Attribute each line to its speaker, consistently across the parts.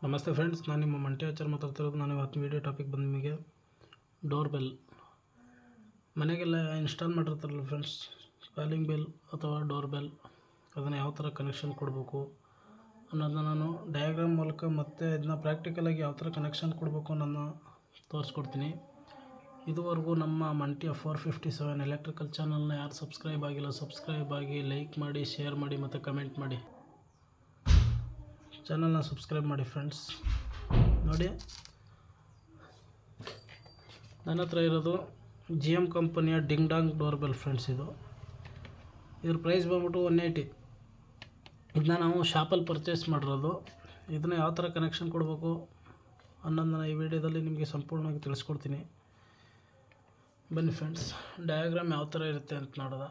Speaker 1: ನಮಸ್ತೆ ಫ್ರೆಂಡ್ಸ್, ನಾನು ನಿಮ್ಮ ಮಂಟಿ ಆಚಾರ್ ಮಾತಾಡ್ತಿರೋದು. ನಾನು ಇವತ್ತು ವೀಡಿಯೋ ಟಾಪಿಕ್ ಬಂದು ನಿಮಗೆ ಡೋರ್ ಬೆಲ್ ಮನೆಗೆಲ್ಲ ಇನ್ಸ್ಟಾಲ್ ಮಾಡಿರ್ತಾರಲ್ಲ ಫ್ರೆಂಡ್ಸ್, ಕಾಲಿಂಗ್ ಬೆಲ್ ಅಥವಾ ಡೋರ್ ಬೆಲ್, ಅದನ್ನು ಯಾವ ಥರ ಕನೆಕ್ಷನ್ ಕೊಡಬೇಕು ಅನ್ನೋದನ್ನ ನಾನು ಡಯಾಗ್ರಾಮ್ ಮೂಲಕ ಮತ್ತು ಇದನ್ನ ಪ್ರಾಕ್ಟಿಕಲಾಗಿ ಯಾವ ಥರ ಕನೆಕ್ಷನ್ ಕೊಡಬೇಕು ಅನ್ನೋದನ್ನ ತೋರಿಸ್ಕೊಡ್ತೀನಿ. ಇದುವರೆಗೂ ನಮ್ಮ ಮಂಟಿ 457 ಎಲೆಕ್ಟ್ರಿಕಲ್ ಚಾನಲ್ನ ಯಾರು ಸಬ್ಸ್ಕ್ರೈಬ್ ಆಗಿಲ್ಲ, ಸಬ್ಸ್ಕ್ರೈಬ್ ಆಗಿ, ಲೈಕ್ ಮಾಡಿ, ಶೇರ್ ಮಾಡಿ ಮತ್ತು ಕಮೆಂಟ್ ಮಾಡಿ. ಚಾನಲ್ನ ಸಬ್ಸ್ಕ್ರೈಬ್ ಮಾಡಿ ಫ್ರೆಂಡ್ಸ್. ನೋಡಿ, ನನ್ನ ಹತ್ರ ಇರೋದು GM ಕಂಪನಿಯ ಡಿಂಗ್ ಡಾಂಗ್ ಡೋರ್ ಬೆಲ್ ಫ್ರೆಂಡ್ಸ್. ಇದ್ರ ಪ್ರೈಸ್ ಬಂದ್ಬಿಟ್ಟು 180. ಇದನ್ನ ನಾವು ಶಾಪಲ್ಲಿ ಪರ್ಚೇಸ್ ಮಾಡಿರೋದು. ಇದನ್ನ ಯಾವ ಥರ ಕನೆಕ್ಷನ್ ಕೊಡಬೇಕು ಅನ್ನೋದನ್ನ ಈ ವಿಡಿಯೋದಲ್ಲಿ ನಿಮಗೆ ಸಂಪೂರ್ಣವಾಗಿ ತಿಳಿಸ್ಕೊಡ್ತೀನಿ. ಬನ್ನಿ ಫ್ರೆಂಡ್ಸ್, ಡಯಾಗ್ರಾಮ್ ಯಾವ ಥರ ಇರುತ್ತೆ ಅಂತ ನೋಡೋದ.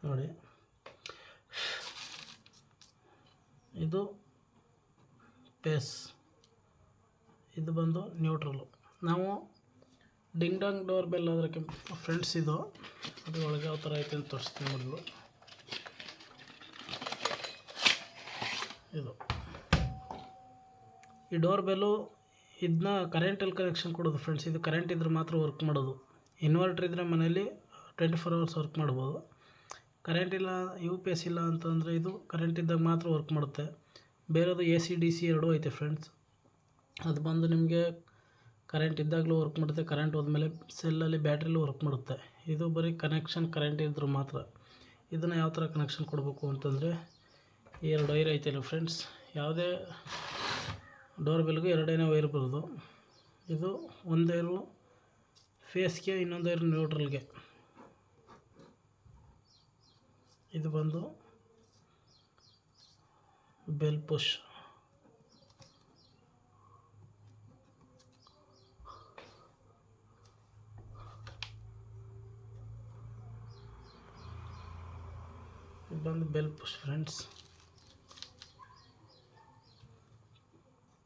Speaker 1: ನೋಡಿ, ಇದು ಬೇಸ್, ಇದು ಬಂದು ನ್ಯೂಟ್ರಲು. ನಾವು ಡಿಂಗ್ ಡಾಂಗ್ ಡೋರ್ ಬೆಲ್ ಅದಕ್ಕೆ ಫ್ರೆಂಡ್ಸ್ ಇದು ಒಳಗೆ ಯಾವ ಥರ ಐತೆ ಅಂತ ತೋರಿಸ್ತೀನಿ. ಮೊದಲು ಇದು ಈ ಡೋರ್ ಬೆಲ್ಲು, ಇದನ್ನ ಕರೆಂಟಲ್ಲಿ ಕನೆಕ್ಷನ್ ಕೊಡೋದು ಫ್ರೆಂಡ್ಸ್. ಇದು ಕರೆಂಟ್ ಇದ್ರೆ ಮಾತ್ರ ವರ್ಕ್ ಮಾಡೋದು. ಇನ್ವರ್ಟ್ರ್ ಇದ್ದರೆ ಮನೇಲಿ 24 hours ವರ್ಕ್ ಮಾಡ್ಬೋದು. ಕರೆಂಟ್ ಇಲ್ಲ, UPS ಇಲ್ಲ ಅಂತಂದರೆ ಇದು ಕರೆಂಟ್ ಇದ್ದಾಗ ಮಾತ್ರ ವರ್ಕ್ ಮಾಡುತ್ತೆ. ಬೇರೆದು AC DC ಎರಡೂ ಐತೆ ಫ್ರೆಂಡ್ಸ್. ಅದು ಬಂದು ನಿಮಗೆ ಕರೆಂಟ್ ಇದ್ದಾಗಲೂ ವರ್ಕ್ ಮಾಡುತ್ತೆ, ಕರೆಂಟ್ ಹೋದ್ಮೇಲೆ ಸೆಲ್ಲಲ್ಲಿ ಬ್ಯಾಟ್ರಿಲೂ ವರ್ಕ್ ಮಾಡುತ್ತೆ. ಇದು ಬರೀ ಕನೆಕ್ಷನ್ ಕರೆಂಟ್ ಇದ್ದರೂ ಮಾತ್ರ. ಇದನ್ನು ಯಾವ ಥರ ಕನೆಕ್ಷನ್ ಕೊಡಬೇಕು ಅಂತಂದರೆ, ಈ 2 ವೈರ್ ಐತಲ್ಲ ಫ್ರೆಂಡ್ಸ್, ಯಾವುದೇ ಡೋರ್ ಬೆಲ್ಗೂ 2 ವೈರ್ ಬರೋದು. ಇದು ಒಂದು ವೈರು ಫೇಸ್ಗೆ, ಇನ್ನೊಂದು ವೈರು ನ್ಯೂಟ್ರಲ್ಗೆ. ಇದು ಬಂದು ಬೆಲ್ ಪುಷ್. ಇದು ಬಂದು ಬೆಲ್ ಪುಷ್ ಫ್ರೆಂಡ್ಸ್.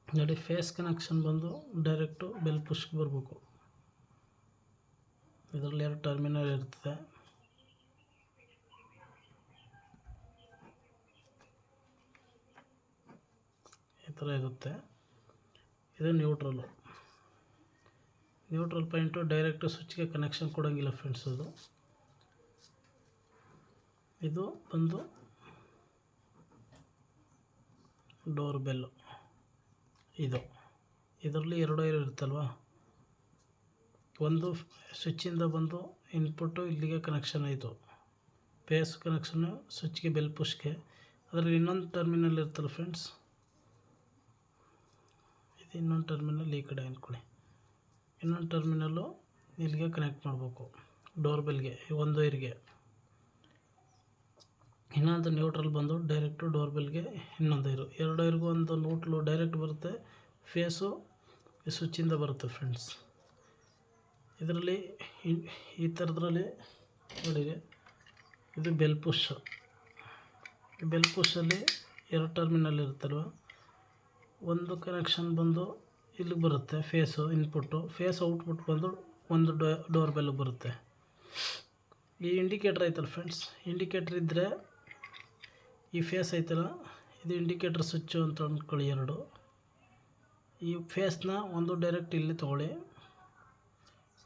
Speaker 1: ನೋಡಿ, ಫೇಸ್ ಕನೆಕ್ಷನ್ ಬಂದು ಡೈರೆಕ್ಟು ಬೆಲ್ ಪುಷ್ಗೆ ಬರಬೇಕು. ಇದರಲ್ಲಿ 2 ಟರ್ಮಿನಲ್ ಇರ್ತದೆ. ಈ ಥರ ಇರುತ್ತೆ. ಇದು ನ್ಯೂಟ್ರಲ್ಲು. ನ್ಯೂಟ್ರಲ್ ಪಾಯಿಂಟು ಡೈರೆಕ್ಟು ಸ್ವಿಚ್ಗೆ ಕನೆಕ್ಷನ್ ಕೊಡೋಂಗಿಲ್ಲ ಫ್ರೆಂಡ್ಸ್. ಇದು ಬಂದು ಡೋರ್ ಬೆಲ್ಲು. ಇದರಲ್ಲಿ 2 ವೈರ್ ಇರುತ್ತಲ್ವ, ಒಂದು ಸ್ವಿಚ್ಚಿಂದ ಬಂದು ಇನ್ಪುಟ್ಟು ಇಲ್ಲಿಗೆ ಕನೆಕ್ಷನ್ ಆಯಿತು, ಫೇಸ್ ಕನೆಕ್ಷನ್ನು ಸ್ವಿಚ್ಗೆ, ಬೆಲ್ ಪುಷ್ಗೆ. ಅದರಲ್ಲಿ ಇನ್ನೊಂದು ಟರ್ಮಿನಲ್ ಇರ್ತಲ್ಲ ಫ್ರೆಂಡ್ಸ್, ಇದು ಇನ್ನೊಂದು ಟರ್ಮಿನಲ್ ಈ ಕಡೆ ಅಂದ್ಕೊಳ್ಳಿ. ಇನ್ನೊಂದು ಟರ್ಮಿನಲ್ಲು ಇಲ್ಲಿಗೆ ಕನೆಕ್ಟ್ ಮಾಡಬೇಕು ಡೋರ್ ಬೆಲ್ಗೆ, ಒಂದು ವೈರ್ಗೆ. ಇನ್ನೊಂದು ನ್ಯೂಟ್ರಲ್ ಬಂದು ಡೈರೆಕ್ಟು ಡೋರ್ ಬೆಲ್ಗೆ ಇನ್ನೊಂದು ವೈರು. 2 ವೈರ್ಗೂ ಒಂದು ನ್ಯೂಟ್ರಲು ಡೈರೆಕ್ಟ್ ಬರುತ್ತೆ, ಫೇಸು ಸ್ವಿಚ್ಚಿಂದ ಬರುತ್ತೆ ಫ್ರೆಂಡ್ಸ್. ಇದರಲ್ಲಿ ಈ ಥರದ್ರಲ್ಲಿ ನೋಡಿ, ಇದು ಬೆಲ್ ಪುಷ್. ಬೆಲ್ ಪುಷಲ್ಲಿ 2 ಟರ್ಮಿನಲ್ ಇರುತ್ತಲ್ವ, ಒಂದು ಕನೆಕ್ಷನ್ ಬಂದು ಇಲ್ಲಿಗೆ ಬರುತ್ತೆ, ಫೇಸು ಇನ್ಪುಟ್ಟು, ಫೇಸ್ ಔಟ್ಪುಟ್ ಬಂದು ಒಂದು ಡೋರ್ ಬೆಲ್ಗೆ ಬರುತ್ತೆ. ಈ ಇಂಡಿಕೇಟ್ರ್ ಐತಲ್ಲ ಫ್ರೆಂಡ್ಸ್, ಇಂಡಿಕೇಟ್ರ್ ಇದ್ದರೆ ಈ ಫೇಸ್ ಐತಲ್ಲ, ಇದು ಇಂಡಿಕೇಟ್ರ್ ಸ್ವಿಚ್ಚು ಅಂತ ಅಂದ್ಕೊಳ್ಳಿ. 2 ಈ ಫೇಸ್ನ ಒಂದು ಡೈರೆಕ್ಟ್ ಇಲ್ಲಿ ತೊಗೊಳ್ಳಿ,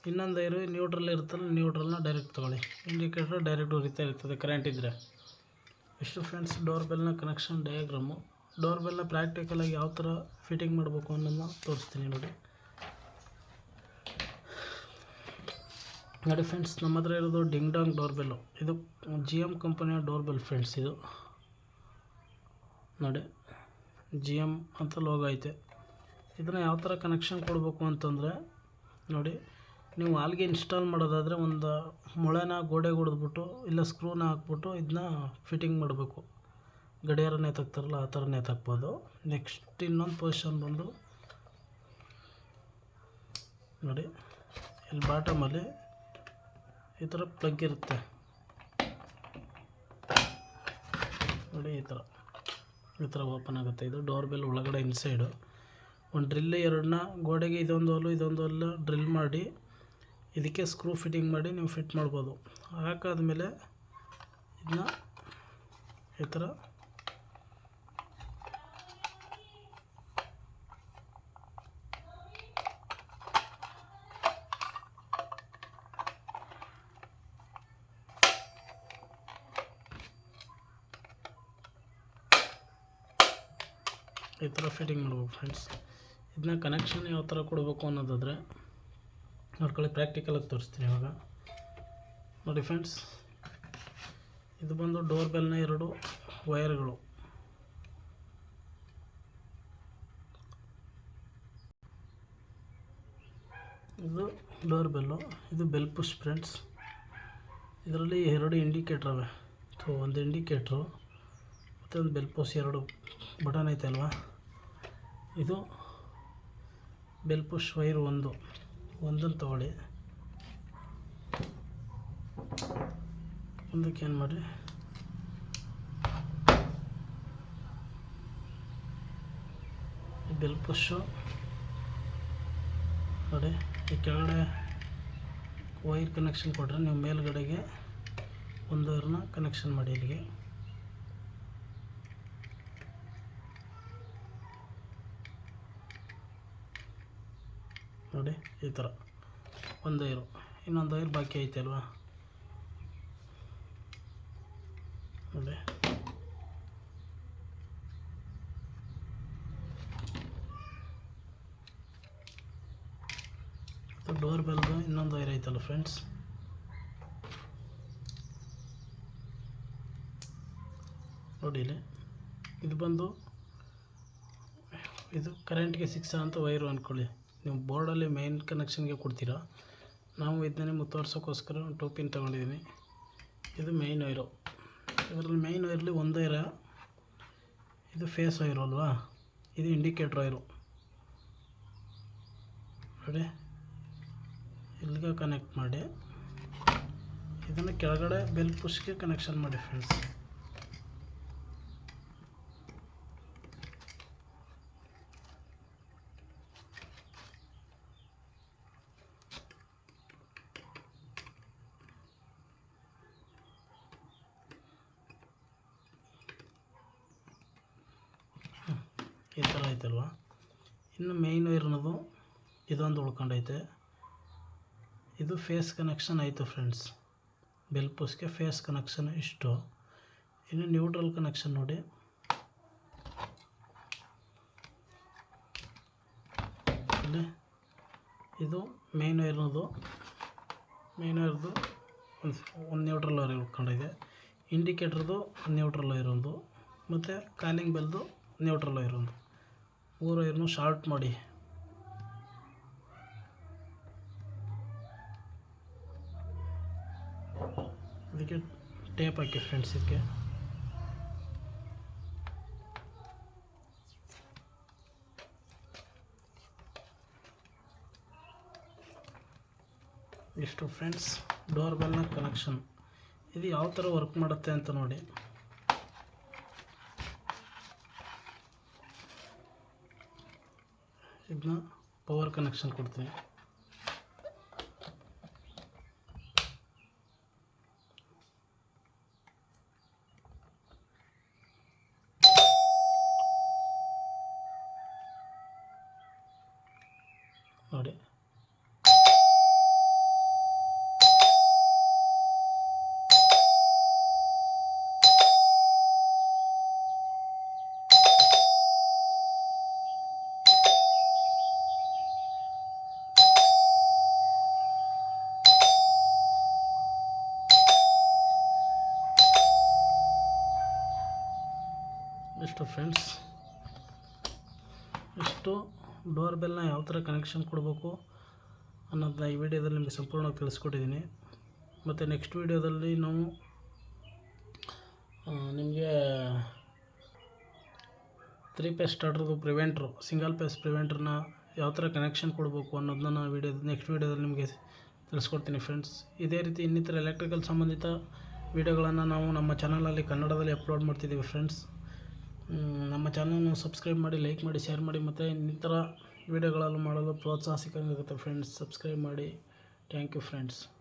Speaker 1: ಇನ್ನೊಂದು ವೈರು ನ್ಯೂಟ್ರಲ್ ಇರುತ್ತಲ್ಲ, ನ್ಯೂಟ್ರಲ್ನ ಡೈರೆಕ್ಟ್ ತೊಗೊಳ್ಳಿ. ಇಂಡಿಕೇಟ್ರ್ ಡೈರೆಕ್ಟ್ ಉರಿತಾ ಇರ್ತದೆ ಕರೆಂಟ್ ಇದ್ದರೆ. ಇಷ್ಟು ಫ್ರೆಂಡ್ಸ್ ಡೋರ್ ಬೆಲ್ನ ಕನೆಕ್ಷನ್ ಡಯಾಗ್ರಾಮು. ಡೋರ್ ಬೆಲ್ನ ಪ್ರಾಕ್ಟಿಕಲಾಗಿ ಯಾವ ಥರ ಫಿಟ್ಟಿಂಗ್ ಮಾಡಬೇಕು ಅನ್ನೋದನ್ನ ತೋರಿಸ್ತೀನಿ. ನೋಡಿ ಫ್ರೆಂಡ್ಸ್, ನಮ್ಮ ಹತ್ರ ಇರೋದು ಡಿಂಗ್ ಡಾಂಗ್ ಡೋರ್ ಬೆಲ್ಲು. ಇದು GM ಕಂಪನಿಯ ಡೋರ್ ಬೆಲ್ ಫ್ರೆಂಡ್ಸ್. ಇದು ನೋಡಿ, GM ಅಂತ ಲೋಗೋ ಐತೆ. ಇದನ್ನು ಯಾವ ಥರ ಕನೆಕ್ಷನ್ ಕೊಡಬೇಕು ಅಂತಂದರೆ, ನೋಡಿ, ನೀವು ಹಾಲ್ಗೆ ಇನ್ಸ್ಟಾಲ್ ಮಾಡೋದಾದರೆ ಒಂದು ಮೊಳೆನ ಗೋಡೆಗೆ ಹೊಡೆದ್ಬಿಟ್ಟು ಇಲ್ಲ ಸ್ಕ್ರೂನ ಹಾಕ್ಬಿಟ್ಟು ಇದನ್ನ ಫಿಟ್ಟಿಂಗ್ ಮಾಡಬೇಕು. ಗಡಿಯಾರ ನೇತಾಕ್ತಾರಲ್ಲ ಆ ಥರ ನೇತಾಕ್ಬೋದು. ನೆಕ್ಸ್ಟ್ ಇನ್ನೊಂದು ಪೊಸಿಷನ್ ಬಂದು ನೋಡಿ, ಇಲ್ಲಿ ಬಾಟಮಲ್ಲಿ ಈ ಥರ ಪ್ಲಗ್ ಇರುತ್ತೆ ನೋಡಿ, ಈ ಥರ ಓಪನ್ ಆಗುತ್ತೆ. ಇದು ಡೋರ್ ಬೆಲ್ ಒಳಗಡೆ ಇನ್ಸೈಡು ಒಂದು ಡ್ರಿಲ್, 2ನ ಗೋಡೆಗೆ ಇದೊಂದು ಹಲ್ಲು ಡ್ರಿಲ್ ಮಾಡಿ ಇದಕ್ಕೆ ಸ್ಕ್ರೂ ಫಿಟ್ಟಿಂಗ್ ಮಾಡಿ ನೀವು ಫಿಟ್ ಮಾಡ್ಬೋದು. ಹಾಕಾದ್ಮೇಲೆ ಇದನ್ನ ಈ ಥರ ಫಿಟ್ಟಿಂಗ್ ಮಾಡ್ಬೇಕು ಫ್ರೆಂಡ್ಸ್. ಇದನ್ನ ಕನೆಕ್ಷನ್ ಯಾವ ಥರ ಕೊಡಬೇಕು ಅನ್ನೋದಾದರೆ ನೋಡ್ಕೊಳ್ಳಿ, ಪ್ರಾಕ್ಟಿಕಲಾಗಿ ತೋರಿಸ್ತೀನಿ ಇವಾಗ. ನೋಡಿ ಫ್ರೆಂಡ್ಸ್, ಇದು ಬಂದು ಡೋರ್ ಬೆಲ್ನ 2 ವೈರ್ಗಳು. ಇದು ಡೋರ್ ಬೆಲ್ಲು, ಇದು ಬೆಲ್ ಪುಷ್ ಫ್ರೆಂಡ್ಸ್. ಇದರಲ್ಲಿ 2 ಇಂಡಿಕೇಟ್ರ್ ಅವೆ. ಒಂದು ಇಂಡಿಕೇಟ್ರು ಮತ್ತು ಒಂದು ಬೆಲ್ ಪುಷ್ 2 ಬಟನ್ ಐತೆ ಅಲ್ವಾ. ಇದು ಬೆಲ್ ಪುಷ್ ವೈರ್ ಒಂದನ್ನು ತಗೊಳ್ಳಿ. ಒಂದಕ್ಕೆ ಏನು ಮಾಡಿ, ಬೆಲ್ ಪುಷು ನೋಡಿ, ಈ ಕೆಳಗಡೆ ವೈರ್ ಕನೆಕ್ಷನ್ ಕೊಟ್ಟರೆ ನೀವು ಮೇಲ್ಗಡೆಗೆ ಒಂದು ವೈರ್ನ ಕನೆಕ್ಷನ್ ಮಾಡಿ ಇಲ್ಲಿಗೆ. ನೋಡಿ ಈ ಥರ ಒಂದು ವೈರು, ಇನ್ನೊಂದು ವೈರ್ ಬಾಕಿ ಐತೆ ಅಲ್ವಾ. ನೋಡಿ ಡೋರ್ ಬೆಲ್ದು ಇನ್ನೊಂದು ವೈರ್ ಐತಲ್ಲ ಫ್ರೆಂಡ್ಸ್. ನೋಡಿ ಇಲ್ಲಿ ಇದು ಬಂದು ಇದು ಕರೆಂಟ್ಗೆ 6 ಅಂತ ವೈರು ಅಂದ್ಕೊಳ್ಳಿ. ನೀವು ಬೋರ್ಡಲ್ಲಿ ಮೇನ್ ಕನೆಕ್ಷನ್ಗೆ ಕೊಡ್ತೀರಾ. ನಾವು ಇದನ್ನೇ ತೋರ್ಸೋಕ್ಕೋಸ್ಕರ ಒಂದು 2 ಪಿನ್ ತೊಗೊಂಡಿದ್ದೀನಿ. ಇದು ಮೇಯ್ನ್ ವೈರು. ಇದರಲ್ಲಿ ಮೇಯ್ನ್ ವೈರಲ್ಲಿ ಒಂದು ವೈರ, ಇದು ಫೇಸ್ ವೈರು ಅಲ್ವಾ, ಇದು ಇಂಡಿಕೇಟ್ರ್ ವೈರು. ನೋಡಿ ಇಲ್ಲಿಗೆ ಕನೆಕ್ಟ್ ಮಾಡಿ ಇದನ್ನು ಕೆಳಗಡೆ ಬೆಲ್ ಪುಷ್ಗೆ ಕನೆಕ್ಷನ್ ಮಾಡಿ ಫ್ರೆಂಡ್ಸ್. ಈ ಥರ ಐತಲ್ವ. ಇನ್ನು ಮೇಯ್ನ್ ವೈರ್ ಅನ್ನೋದು ಇದೊಂದು ಉಳ್ಕೊಂಡೈತೆ. ಇದು ಫೇಸ್ ಕನೆಕ್ಷನ್ ಆಯಿತು ಫ್ರೆಂಡ್ಸ್. ಬೆಲ್ ಪುಷ್ಗೆ ಫೇಸ್ ಕನೆಕ್ಷನ್ ಇಷ್ಟು. ಇನ್ನು ನ್ಯೂಟ್ರಲ್ ಕನೆಕ್ಷನ್ ನೋಡಿ, ಇಲ್ಲಿ ಇದು ಮೇಯ್ನ್ ವೈರ್ನದು. ಮೇಯ್ನ್ ವೈರ್ದು ಒಂದು ನ್ಯೂಟ್ರಲ್ ವೈರ್ ಉಳ್ಕೊಂಡಿದೆ. ಇಂಡಿಕೇಟ್ರದು ನ್ಯೂಟ್ರಲ್ ವೈರ್ ಒಂದು, ಮತ್ತು ಕಾಲಿಂಗ್ ಬೆಲ್ದು ನ್ಯೂಟ್ರಲ್ ವೈರ್ ಒಂದು. 3 ವೈರ್ನು ಶಾರ್ಟ್ ಮಾಡಿ ಅದಕ್ಕೆ ಟೇಪ್ ಹಾಕಿ ಫ್ರೆಂಡ್ಸ್. ಇದಕ್ಕೆ ಇಷ್ಟು ಫ್ರೆಂಡ್ಸ್ ಡೋರ್ ಬೆಲ್ನ ಕನೆಕ್ಷನ್. ಇದು ಯಾವ ಥರ ವರ್ಕ್ ಮಾಡುತ್ತೆ ಅಂತ ನೋಡಿ. ಇದನ್ನ ಪವರ್ ಕನೆಕ್ಷನ್ ಕೊಡ್ತೀನಿ. ನೋಡಿ ಇಷ್ಟು ಫ್ರೆಂಡ್ಸ್. ಇಷ್ಟು ಡೋರ್ ಬೆಲ್ನ ಯಾವ ಥರ ಕನೆಕ್ಷನ್ ಕೊಡಬೇಕು ಅನ್ನೋದನ್ನ ಈ ವಿಡಿಯೋದಲ್ಲಿ ನಿಮಗೆ ಸಂಪೂರ್ಣವಾಗಿ ತಿಳಿಸ್ಕೊಟ್ಟಿದ್ದೀನಿ. ಮತ್ತು ನೆಕ್ಸ್ಟ್ ವಿಡಿಯೋದಲ್ಲಿ ನಾವು ನಿಮಗೆ 3 ಪೇಸ್ ಸ್ಟಾರ್ಟ್ರದು ಪ್ರಿವೆಂಟ್ರು, ಸಿಂಗಲ್ ಪೇಸ್ ಪ್ರಿವೆಂಟ್ರನ್ನ ಯಾವ ಥರ ಕನೆಕ್ಷನ್ ಕೊಡಬೇಕು ಅನ್ನೋದನ್ನ ನಾನು ನೆಕ್ಸ್ಟ್ ವಿಡಿಯೋದಲ್ಲಿ ನಿಮಗೆ ತಿಳಿಸ್ಕೊಡ್ತೀನಿ ಫ್ರೆಂಡ್ಸ್. ಇದೇ ರೀತಿ ಇನ್ನಿತರ ಎಲೆಕ್ಟ್ರಿಕಲ್ ಸಂಬಂಧಿತ ವಿಡಿಯೋಗಳನ್ನು ನಾವು ನಮ್ಮ ಚಾನಲಲ್ಲಿ ಕನ್ನಡದಲ್ಲಿ ಅಪ್ಲೋಡ್ ಮಾಡ್ತಿದ್ದೀವಿ ಫ್ರೆಂಡ್ಸ್. ನಮ್ಮ ಚಾನಲ್ನ ಸಬ್ಸ್ಕ್ರೈಬ್ ಮಾಡಿ, ಲೈಕ್ ಮಾಡಿ, ಶೇರ್ ಮಾಡಿ, ಮತ್ತು ಇನ್ನಿತರ ವಿಡಿಯೋಗಳನ್ನು ಮಾಡಲು ಪ್ರೋತ್ಸಾಹ ಸಿಕ್ಕಾಗುತ್ತೆ ಫ್ರೆಂಡ್ಸ್. ಸಬ್ಸ್ಕ್ರೈಬ್ ಮಾಡಿ, ಥ್ಯಾಂಕ್ ಯು ಫ್ರೆಂಡ್ಸ್.